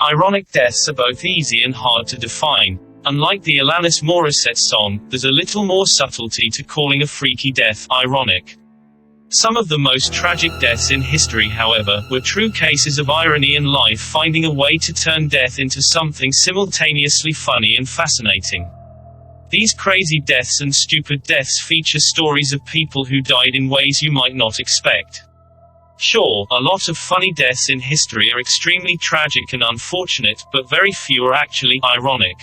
Ironic deaths are both easy and hard to define. Unlike the Alanis Morissette song, there's a little more subtlety to calling a freaky death ironic. Some of the most tragic deaths in history, however, were true cases of irony and life finding a way to turn death into something simultaneously funny and fascinating. These crazy deaths and stupid deaths feature stories of people who died in ways you might not expect. Sure, a lot of funny deaths in history are extremely tragic and unfortunate, but very few are actually ironic.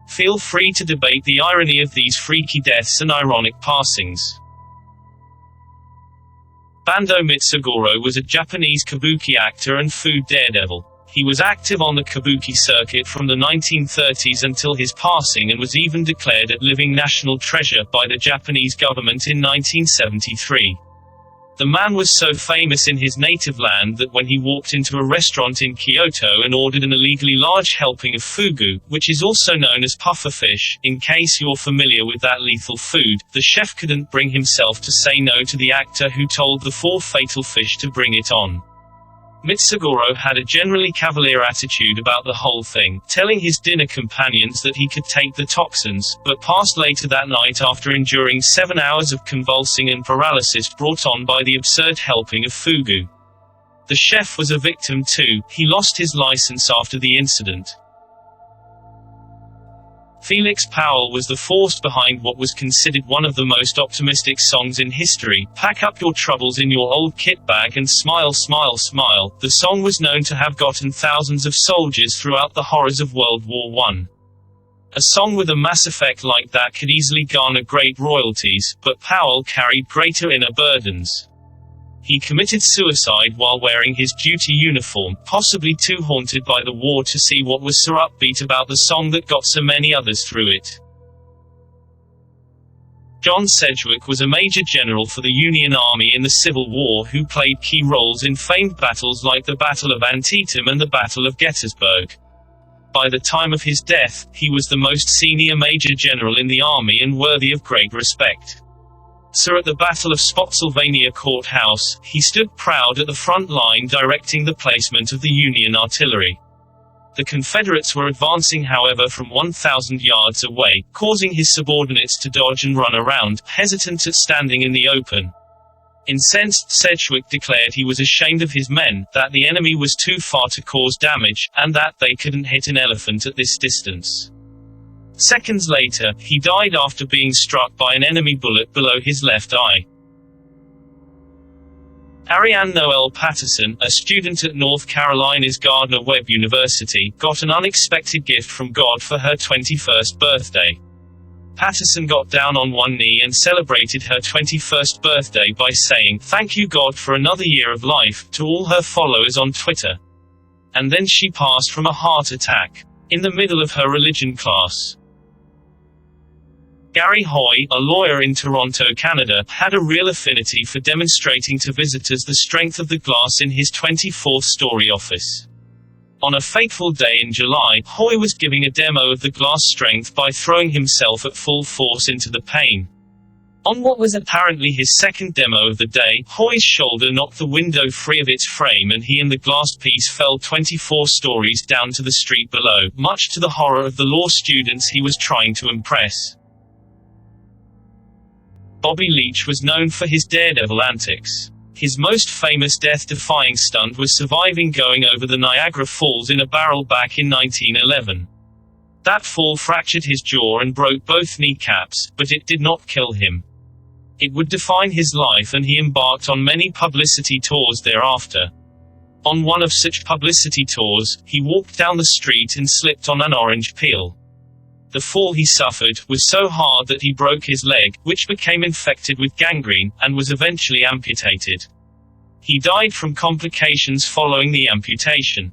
Feel free to debate the irony of these freaky deaths and ironic passings. Bando Mitsugoro was a Japanese kabuki actor and food daredevil. He was active on the kabuki circuit from the 1930s until his passing and was even declared a living national treasure by the Japanese government in 1973. The man was so famous in his native land that when he walked into a restaurant in Kyoto and ordered an illegally large helping of fugu, which is also known as pufferfish, in case you're familiar with that lethal food, the chef couldn't bring himself to say no to the actor who told the 4 fatal fish to bring it on. Mitsugoro had a generally cavalier attitude about the whole thing, telling his dinner companions that he could take the toxins, but passed later that night after enduring 7 hours of convulsing and paralysis brought on by the absurd helping of fugu. The chef was a victim too. He lost his license after the incident. Felix Powell was the force behind what was considered one of the most optimistic songs in history, Pack Up Your Troubles in Your Old Kit Bag and Smile Smile Smile. The song was known to have gotten thousands of soldiers throughout the horrors of World War I. A song with a mass effect like that could easily garner great royalties, but Powell carried greater inner burdens. He committed suicide while wearing his duty uniform, possibly too haunted by the war to see what was so upbeat about the song that got so many others through it. John Sedgwick was a major general for the Union Army in the Civil War who played key roles in famed battles like the Battle of Antietam and the Battle of Gettysburg. By the time of his death, he was the most senior major general in the Army and worthy of great respect. So at the Battle of Spotsylvania Courthouse, he stood proud at the front line directing the placement of the Union artillery. The Confederates were advancing however from 1,000 yards away, causing his subordinates to dodge and run around, hesitant at standing in the open. Incensed, Sedgwick declared he was ashamed of his men, that the enemy was too far to cause damage, and that they couldn't hit an elephant at this distance. Seconds later, he died after being struck by an enemy bullet below his left eye. Ariane Noelle Patterson, a student at North Carolina's Gardner-Webb University, got an unexpected gift from God for her 21st birthday. Patterson got down on one knee and celebrated her 21st birthday by saying, "Thank you God for another year of life," to all her followers on Twitter. And then she passed from a heart attack. In the middle of her religion class. Gary Hoy, a lawyer in Toronto, Canada, had a real affinity for demonstrating to visitors the strength of the glass in his 24th-story office. On a fateful day in July, Hoy was giving a demo of the glass strength by throwing himself at full force into the pane. On what was apparently his second demo of the day, Hoy's shoulder knocked the window free of its frame and he and the glass piece fell 24 stories down to the street below, much to the horror of the law students he was trying to impress. Bobby Leach was known for his daredevil antics. His most famous death-defying stunt was surviving going over the Niagara Falls in a barrel back in 1911. That fall fractured his jaw and broke both kneecaps, but it did not kill him. It would define his life and he embarked on many publicity tours thereafter. On one of such publicity tours, he walked down the street and slipped on an orange peel. The fall he suffered was so hard that he broke his leg, which became infected with gangrene, and was eventually amputated. He died from complications following the amputation.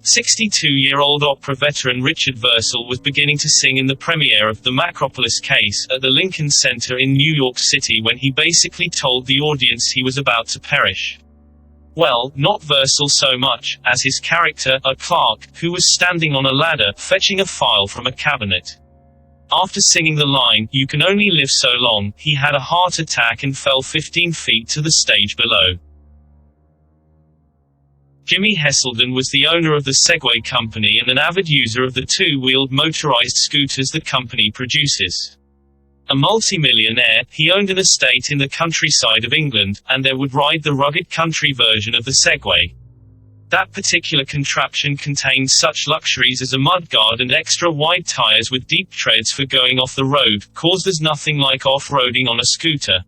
62-year-old opera veteran Richard Versalle was beginning to sing in the premiere of The Macropolis Case at the Lincoln Center in New York City when he basically told the audience he was about to perish. Well, not Versalle so much, as his character, a clerk, who was standing on a ladder, fetching a file from a cabinet. After singing the line, "You can only live so long," he had a heart attack and fell 15 feet to the stage below. Jimi Heselden was the owner of the Segway company and an avid user of the two-wheeled motorized scooters the company produces. A multi-millionaire, he owned an estate in the countryside of England, and there would ride the rugged country version of the Segway. That particular contraption contained such luxuries as a mudguard and extra wide tires with deep treads for going off the road, caused there's nothing like off-roading on a scooter.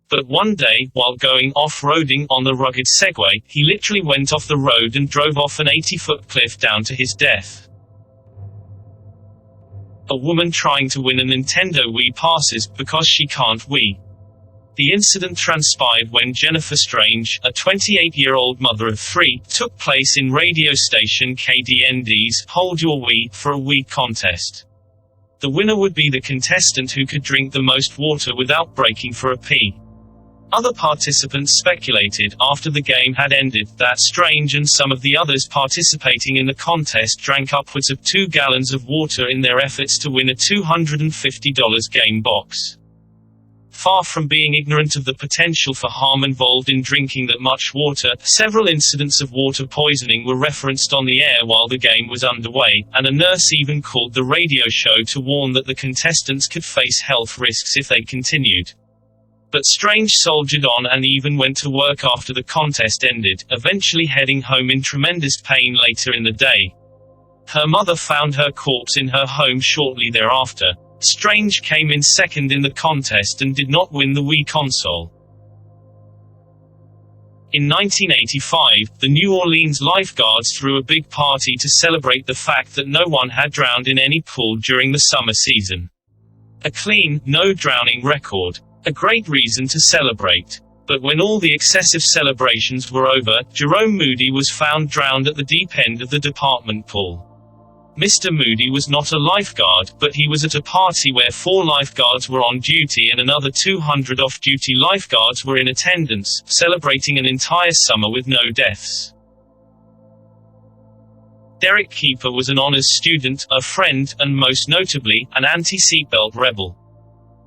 But one day, while going off-roading on the rugged Segway, he literally went off the road and drove off an 80-foot cliff down to his death. A woman trying to win a Nintendo Wii passes because she can't Wii. The incident transpired when Jennifer Strange, a 28-year-old mother of 3, took place in radio station KDND's Hold Your Wii for a Wii contest. The winner would be the contestant who could drink the most water without breaking for a pee. Other participants speculated, after the game had ended, that Strange and some of the others participating in the contest drank upwards of 2 gallons of water in their efforts to win a $250 game box. Far from being ignorant of the potential for harm involved in drinking that much water, several incidents of water poisoning were referenced on the air while the game was underway, and a nurse even called the radio show to warn that the contestants could face health risks if they continued. But Strange soldiered on and even went to work after the contest ended, eventually heading home in tremendous pain later in the day. Her mother found her corpse in her home shortly thereafter. Strange came in second in the contest and did not win the Wii console. In 1985, the New Orleans lifeguards threw a big party to celebrate the fact that no one had drowned in any pool during the summer season. A clean, no drowning record. A great reason to celebrate. But when all the excessive celebrations were over, Jerome Moody was found drowned at the deep end of the department pool. Mr. Moody was not a lifeguard, but he was at a party where 4 lifeguards were on duty and another 200 off-duty lifeguards were in attendance, celebrating an entire summer with no deaths. Derek Kieper was an honors student, a friend, and most notably, an anti-seatbelt rebel.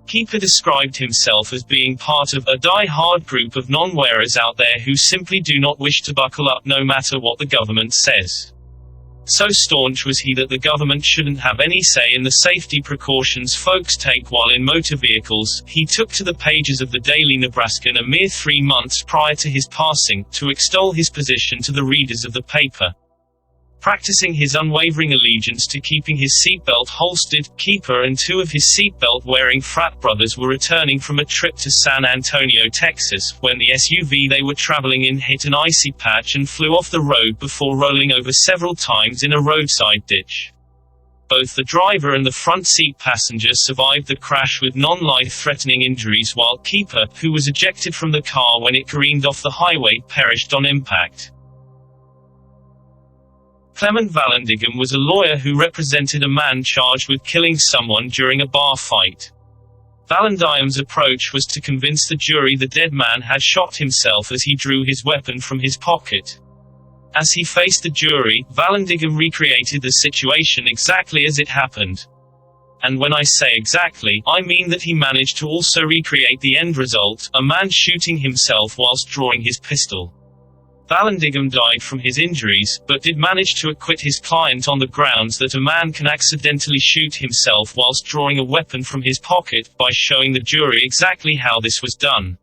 Kieper described himself as being part of a die-hard group of non-wearers out there who simply do not wish to buckle up no matter what the government says. So staunch was he that the government shouldn't have any say in the safety precautions folks take while in motor vehicles. He took to the pages of the Daily Nebraskan a mere 3 months prior to his passing, to extol his position to the readers of the paper. Practicing his unwavering allegiance to keeping his seatbelt holstered, Kieper and 2 of his seatbelt-wearing frat brothers were returning from a trip to San Antonio, Texas, when the SUV they were traveling in hit an icy patch and flew off the road before rolling over several times in a roadside ditch. Both the driver and the front seat passenger survived the crash with non-life-threatening injuries, while Kieper, who was ejected from the car when it careened off the highway, perished on impact. Clement Vallandigham was a lawyer who represented a man charged with killing someone during a bar fight. Vallandigham's approach was to convince the jury the dead man had shot himself as he drew his weapon from his pocket. As he faced the jury, Vallandigham recreated the situation exactly as it happened. And when I say exactly, I mean that he managed to also recreate the end result, a man shooting himself whilst drawing his pistol. Vallandigham died from his injuries, but did manage to acquit his client on the grounds that a man can accidentally shoot himself whilst drawing a weapon from his pocket, by showing the jury exactly how this was done.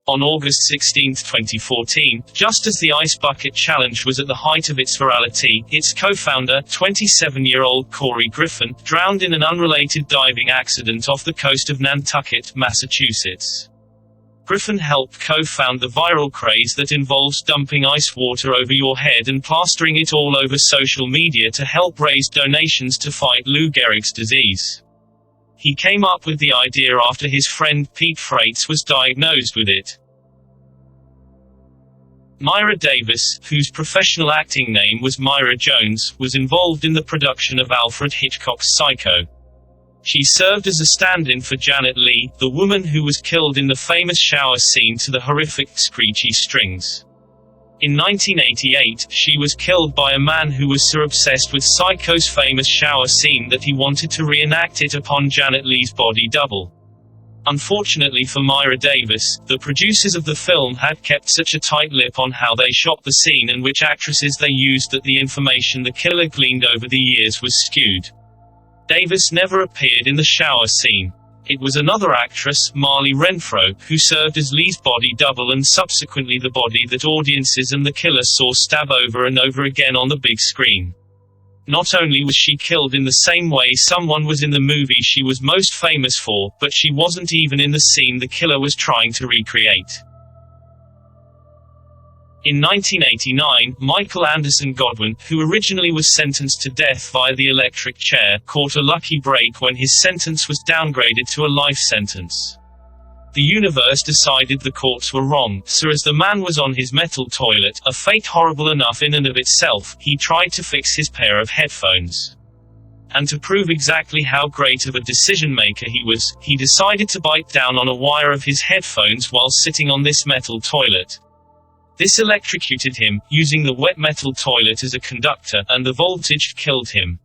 On August 16, 2014, just as the Ice Bucket Challenge was at the height of its virality, its co-founder, 27-year-old Corey Griffin, drowned in an unrelated diving accident off the coast of Nantucket, Massachusetts. Griffin helped co-found the viral craze that involves dumping ice water over your head and plastering it all over social media to help raise donations to fight Lou Gehrig's disease. He came up with the idea after his friend Pete Freites was diagnosed with it. Myra Davis, whose professional acting name was Myra Jones, was involved in the production of Alfred Hitchcock's Psycho. She served as a stand-in for Janet Leigh, the woman who was killed in the famous shower scene to the horrific screechy strings. In 1988, she was killed by a man who was so obsessed with Psycho's famous shower scene that he wanted to reenact it upon Janet Leigh's body double. Unfortunately for Myra Davis, the producers of the film had kept such a tight lip on how they shot the scene and which actresses they used that the information the killer gleaned over the years was skewed. Davis never appeared in the shower scene. It was another actress, Marley Renfro, who served as Lee's body double and subsequently the body that audiences and the killer saw stab over and over again on the big screen. Not only was she killed in the same way someone was in the movie she was most famous for, but she wasn't even in the scene the killer was trying to recreate. In 1989, Michael Anderson Godwin, who originally was sentenced to death via the electric chair, caught a lucky break when his sentence was downgraded to a life sentence. The universe decided the courts were wrong, so as the man was on his metal toilet, a fate horrible enough in and of itself, he tried to fix his pair of headphones. And to prove exactly how great of a decision-maker he was, he decided to bite down on a wire of his headphones while sitting on this metal toilet. This electrocuted him, using the wet metal toilet as a conductor, and the voltage killed him.